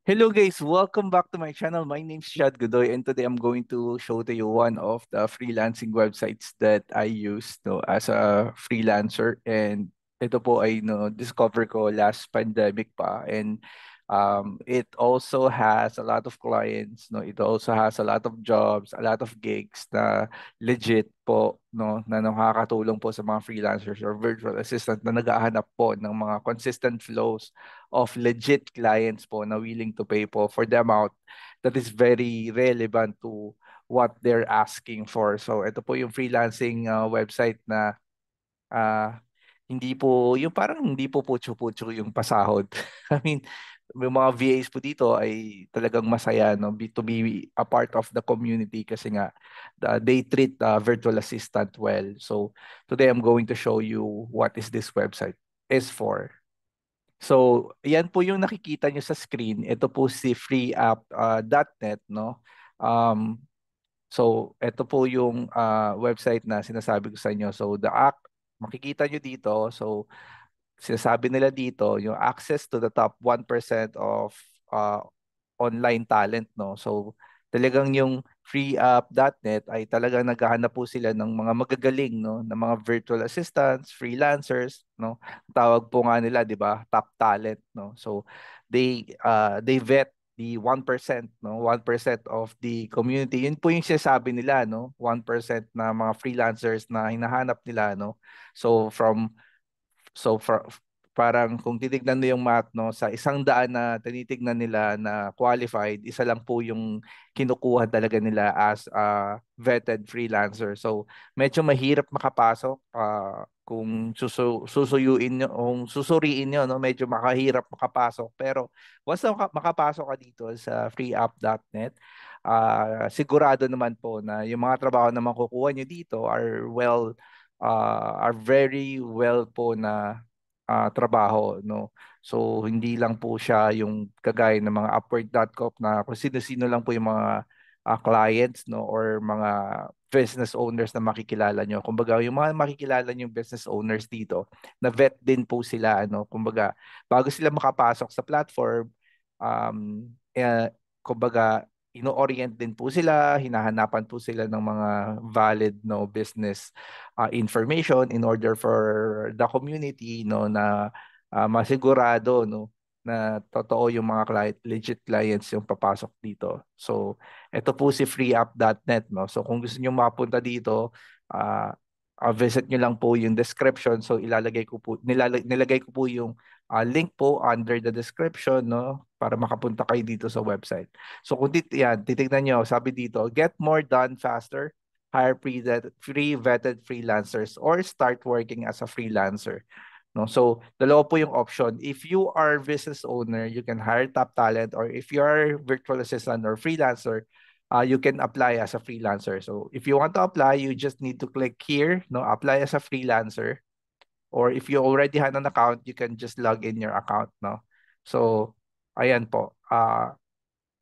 Hello guys, welcome back to my channel. My name is Shad Godoy and today I'm going to show to you one of the freelancing websites that I use as a freelancer, and ito po ay discover ko last pandemic pa, and it also has a lot of clients, it also has a lot of jobs, a lot of gigs na legit po, na nakakatulong po sa mga freelancers or virtual assistant na naghahanap po ng mga consistent flows of legit clients po na willing to pay po for the amount that is very relevant to what they're asking for. So ito po yung freelancing website na ah, hindi po, yung parang hindi po putyo-putyo yung pasahod. I mean, yung mga VAs po dito ay talagang masaya to be a part of the community kasi nga they treat virtual assistant well. So today I'm going to show you what is this website is for. So, yan po yung nakikita nyo sa screen. Ito po si freeapp.net, no? Um, so, ito po yung website na sinasabi ko sa inyo. So, makikita nyo dito. So, sinasabi nila dito, yung access to the top 1% of uh, online talent, no? So, talagang yung freeapp.net ay talagang naghahanap po sila ng mga magagaling, no? Ng mga virtual assistants, freelancers, no? Tawag po nga nila, 'di ba? Top talent, no? So, they vet the 1%, no? 1% of the community. Yun po yung sinasabi nila, no? 1% na mga freelancers na hinahanap nila, no? So, So parang kung titignan mo yung math, no, sa 100 na tinitignan nila na qualified, isa lang po yung kinukuha talaga nila as a vetted freelancer. So medyo mahirap makapasok kung susuyuin nyo, kung susuriin nyo, no, medyo makahirap makapasok. Pero once na makapasok ka dito sa freeapp.net, sigurado naman po na yung mga trabaho na makukuha nyo dito are very well po na trabaho, no? So hindi lang po siya yung kagaya ng mga Upwork.com na kung sino-sino lang po yung mga clients, no, or mga business owners na makikilala nyo. Kumbaga yung mga makikilala nyo business owners dito, na vet din po sila, ano? Kumbaga bago sila makapasok sa platform, kumbaga ino-orient din po sila, hinahanapan po sila ng mga valid, no, business information in order for the community, no, na masigurado, no, na totoo yung mga legit clients yung papasok dito. So ito po si freeapp.net, no. So kung gusto niyo mapunta dito, uh, visit niyo lang po yung description. So nilagay ko po yung link po under the description, no, para makapunta kayo dito sa website. So kung titignan nyo, sabi dito, get more done faster, hire pre-vetted freelancers, or start working as a freelancer. No? So, dalawa po yung option. If you are business owner, you can hire top talent, or if you are virtual assistant or freelancer, you can apply as a freelancer. So, if you want to apply, you just need to click here, no, apply as a freelancer. Or if you already had an account, you can just log in your account, no. So, ayan po.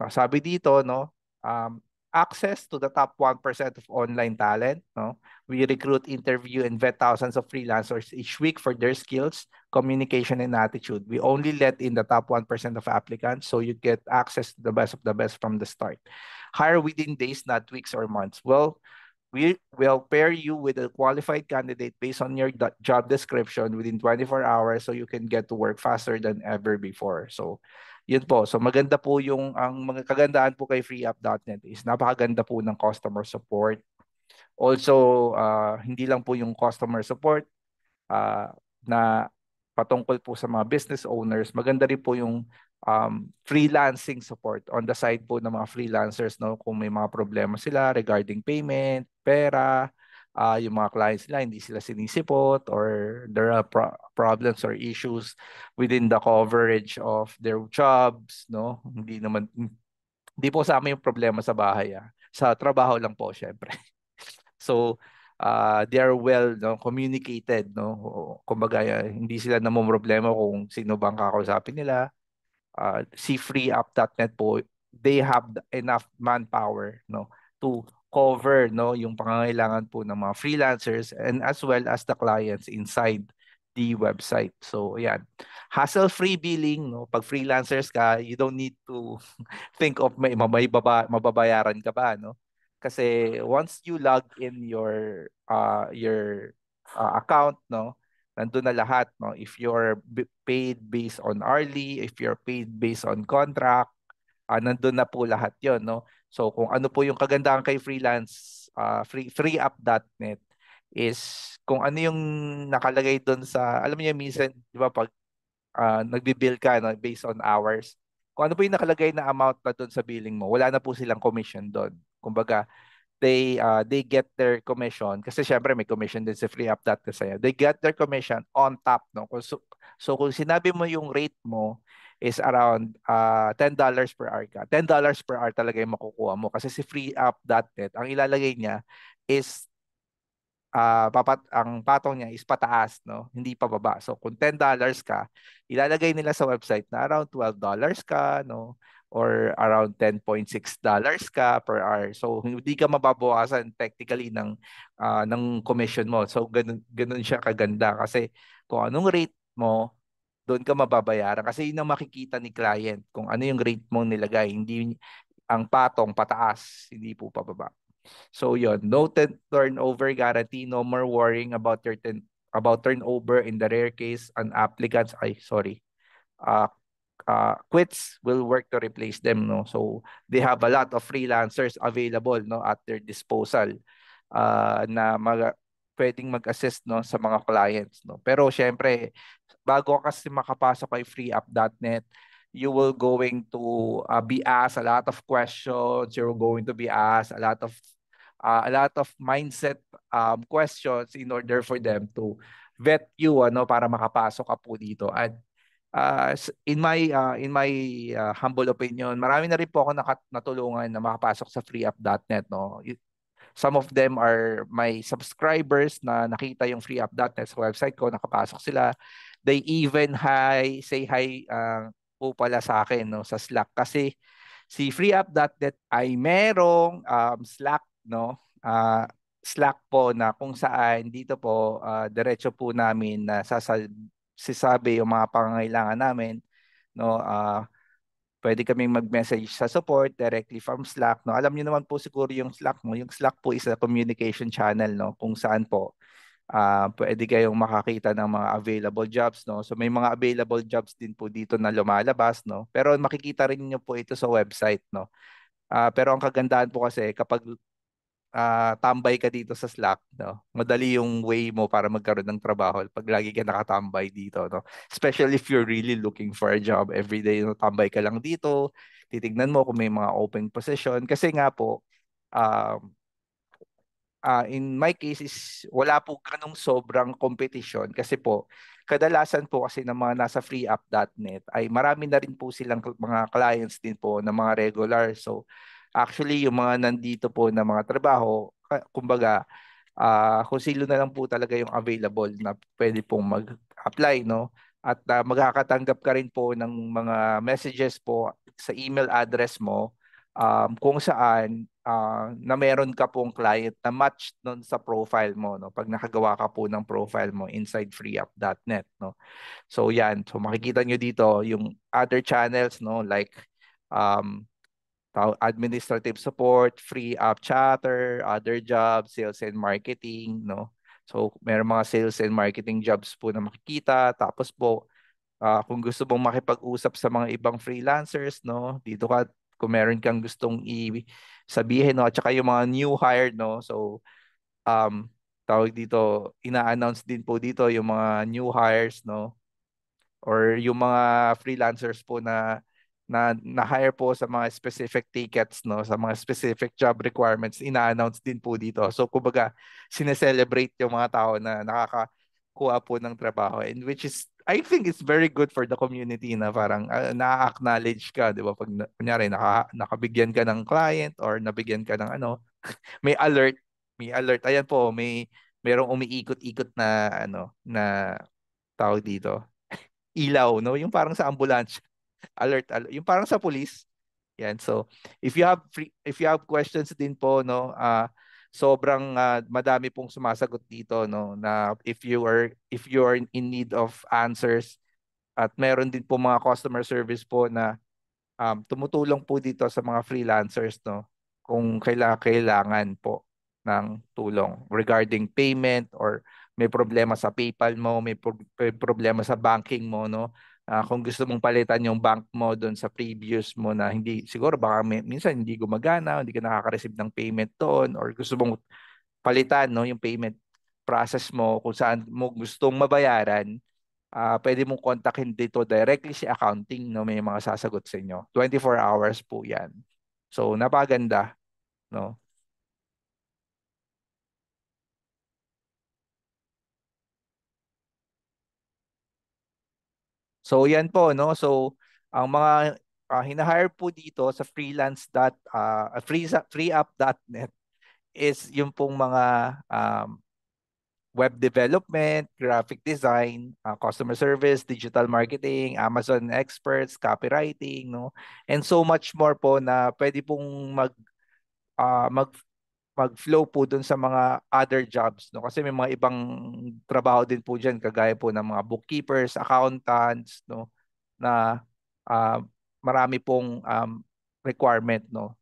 Sabi dito, no, um, access to the top 1% of online talent, no. We recruit, interview, and vet thousands of freelancers each week for their skills, communication, and attitude. We only let in the top 1% of applicants, so you get access to the best of the best from the start. Hire within days, not weeks or months. Well, we will pair you with a qualified candidate based on your job description within 24 hours so you can get to work faster than ever before. So, yun po. So, maganda po ang mga kagandaan po kay freeapp.net is napakaganda po ng customer support. Also, hindi lang po yung customer support na patungkol po sa mga business owners, maganda rin po yung freelancing support on the side po ng mga freelancers, no, kung may mga problema sila regarding payment, pera, yung mga clients nila hindi sila sinisipot, or there are problems or issues within the coverage of their jobs, no. Hindi po sa amin yung problema sa bahay, sa trabaho lang po syempre. So, they are well, no, communicated, no. Kumbaga, hindi sila namomroblema kung sino bang kakausapin nila. Si freeapp.net po, they have enough manpower, no, to cover, no, yung pangangailangan po ng mga freelancers and as well as the clients inside the website. So, ayan. Hassle-free billing, no? Pag freelancers ka, you don't need to think of mababayaran ka ba, no? Kasi once you log in your account, no? Nandun na lahat, no? If you're paid based on hourly, if you're paid based on contract, nandun na po lahat 'yon, no? So kung ano po yung kagandahan kay freeup.net is kung ano yung nakalagay doon sa, alam niyo minsan, 'di ba, pag nagbi-bill ka, no, based on hours. Kung ano po yung nakalagay na amount na doon sa billing mo, wala na po silang commission doon. Kumbaga, they get their commission kasi syempre may commission din sa FreeUp.net sa'yo. They get their commission on top, no? So kung sinabi mo yung rate mo is around $10 per hour ka. $10 per hour talaga yung makukuha mo kasi si FreeUp.net, ang ilalagay niya is ang patong niya is pataas, no? Hindi pababa. So kung $10 ka, ilalagay nila sa website na around $12 ka, no? Or around $10.6 ka per hour. So hindi ka mababawasan technically ng commission mo. So ganun siya kaganda kasi kung anong rate mo, doon ka mababayaran kasi yun ang makikita ni client kung ano yung rate mo nilagay. Hindi ang patong pataas, hindi po pababa. So yun, no turnover guarantee, no more worrying about about turnover in the rare case an applicants, uh, quits will work to replace them, no. So they have a lot of freelancers available, no, at their disposal, na pwedeng mag-assist, no, sa mga clients, no. Pero syempre, bago ka kasi makapasok kay freeup.net, you will going to be asked a lot of questions. You're going to be asked a lot of mindset questions in order for them to vet you, ano, para makapasok ka po dito. At in my humble opinion, marami na rin po ako natulungan na makapasok sa freeup.net, no. Some of them are my subscribers na nakita yung freeup.net sa website ko, nakapasok sila. They even say hi po pala sa akin, no, sa Slack kasi si freeup.net ay merong Slack, no? Slack po na kung saan dito po diretso po namin na sisabi yung mga pangangailangan namin, no. Pwede kaming mag-message sa support directly from Slack, no. Alam niyo naman po siguro yung Slack mo. Yung Slack po is a communication channel, no, kung saan po pwede kayong makakita ng mga available jobs, no. So may mga available jobs din po dito na lumalabas, no. Pero makikita rin niyo po ito sa website, no. Pero ang kagandahan po kasi kapag tambay ka dito sa Slack, no, madali yung way mo para magkaroon ng trabaho pag lagi ka nakatambay dito, no. Especially if you're really looking for a job every day, no, tambay ka lang dito, titignan mo kung may mga open position kasi nga po, um, in my case is wala po ganong sobrang competition kasi po kadalasan po kasi ng mga nasa freeup.net ay marami na rin po silang mga clients din po na mga regular. So actually yung mga nandito po na mga trabaho, kumbaga kung sino na lang po talaga yung available na pwede pong mag-apply, no? At magkakatanggap ka rin po ng mga messages po sa email address mo, kung saan na meron ka pong client na match nun sa profile mo, no? Pag nakagawa ka po ng profile mo inside freeup.net, no? So yan, so makikita nyo dito yung other channels, no, like um, administrative support, free app chatter, other jobs, sales and marketing, no? So, meron mga sales and marketing jobs po na makikita. Tapos po, kung gusto mong makipag-usap sa mga ibang freelancers, no? Dito ka, kung meron kang gustong sabihin, no? At saka yung mga new hire, no? So, tawag dito, ina-announce din po dito yung mga new hires, no? Or yung mga freelancers po na-hire po sa mga specific tickets, no, sa mga specific job requirements, ina-announce din po dito. So kumbaga sineselebrate yung mga tao na nakakakuha po ng trabaho, and which is I think it's very good for the community na parang na-acknowledge ka, 'di ba? Pag kunyari nakabigyan ka ng client or nabigyan ka ng ano, may alert, Ayan po, merong umiikot-ikot na na tawag dito, ilaw, no? Yung parang sa ambulansya, alert, yung parang sa police. Yan. So, if you have questions din po, no, sobrang madami pong sumasagot dito, no, na if you are in need of answers, at meron din po mga customer service po na tumutulong po dito sa mga freelancers, no, kung kailangan po ng tulong regarding payment, or may problema sa PayPal mo, may problema sa banking mo, no. Kung gusto mong palitan yung bank mo doon sa previous mo na hindi, siguro baka minsan hindi gumagana, hindi ka nakaka-receive ng payment doon, or gusto mong palitan, no, yung payment process mo kung saan mo gustong mabayaran, pwede mong kontakin dito directly si accounting, no, may mga sasagot sa inyo. 24 hours po 'yan. So napaganda, no. So 'yan po, no. So ang mga hina-hire po dito sa freeup.net is yung pong mga web development, graphic design, customer service, digital marketing, Amazon experts, copywriting, no? And so much more po na pwede pong ah, mag mag-flow po dun sa mga other jobs, no? Kasi may mga ibang trabaho din po diyan, kagaya po ng mga bookkeepers, accountants, no, na ah, marami pong requirement, no.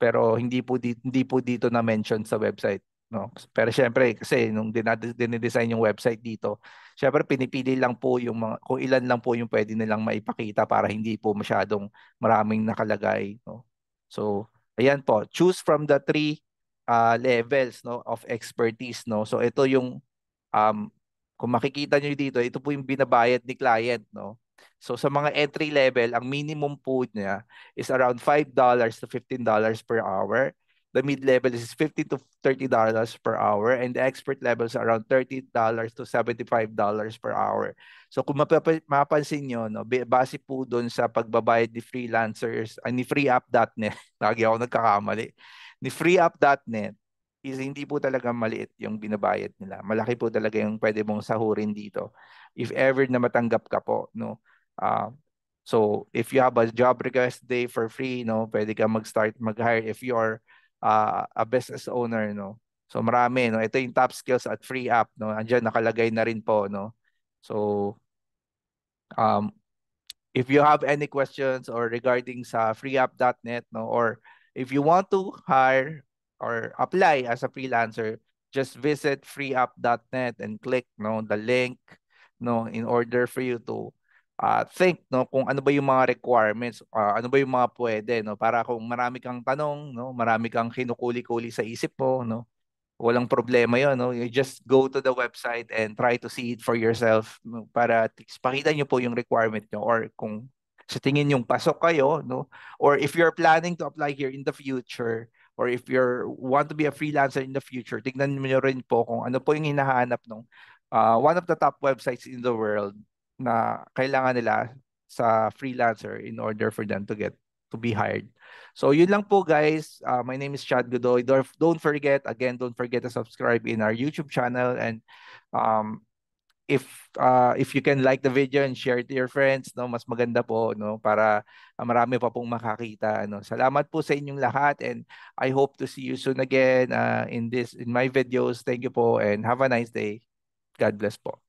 Pero hindi po dito na mention sa website, no. Pero syempre kasi nung dinidesign yung website dito, syempre pinipili lang po yung mga, kung ilan lang po yung pwede nilang maipakita para hindi po masyadong maraming nakalagay, no. So ayan po, choose from the three levels, no, of expertise, no. So ito yung kung makikita nyo dito, ito po yung binabayad ni client, no. So sa mga entry level, ang minimum po niya is around $5 to $15 per hour. The mid level is $50 to $30 per hour, and the expert level is around $30 to $75 per hour. So kung mapapansin nyo, no, base po doon sa pagbabayad ni freelancers, ni freeup.net, lagi ako nagkakamali, ni freeup.net, is hindi po talaga maliit yung binabayad nila. Malaki po talaga yung pwede mong sahurin dito if ever na matanggap ka po, no. Ah, so if you have a job request day for free, no, pwede ka mag-start mag-hire if you're a business owner, no. So marami, no. Ito yung top skills at free app, no. Andiyan nakalagay na rin po, no. So um if you have any questions or regarding sa freeup.net, no, or if you want to hire or apply as a freelancer, just visit freeup.net and click, no, the link, no, in order for you to think, no, kung ano ba yung mga requirements, ano ba yung mga pwede, no, para kung marami kang tanong, no, marami kang kinukuli-kuli sa isip mo, no, walang problema yon, no? You just go to the website and try to see it for yourself, no? Para at least pakita nyo po yung requirement nyo, or kung sa tingin yung pasok kayo, no? Or if you're planning to apply here in the future, or if you want to be a freelancer in the future, tignan nyo rin po kung ano po yung hinahanap ng one of the top websites in the world na kailangan nila sa freelancer in order for them to be hired. So yun lang po, guys. My name is Chad Godoy. Don't forget, again, don't forget to subscribe in our YouTube channel, and um, if you can like the video and share to your friends, no, mas maganda po, no, para marami pa pong makakita, ano. Salamat po sa inyong lahat, and I hope to see you soon again in my videos. Thank you po, and have a nice day. God bless po.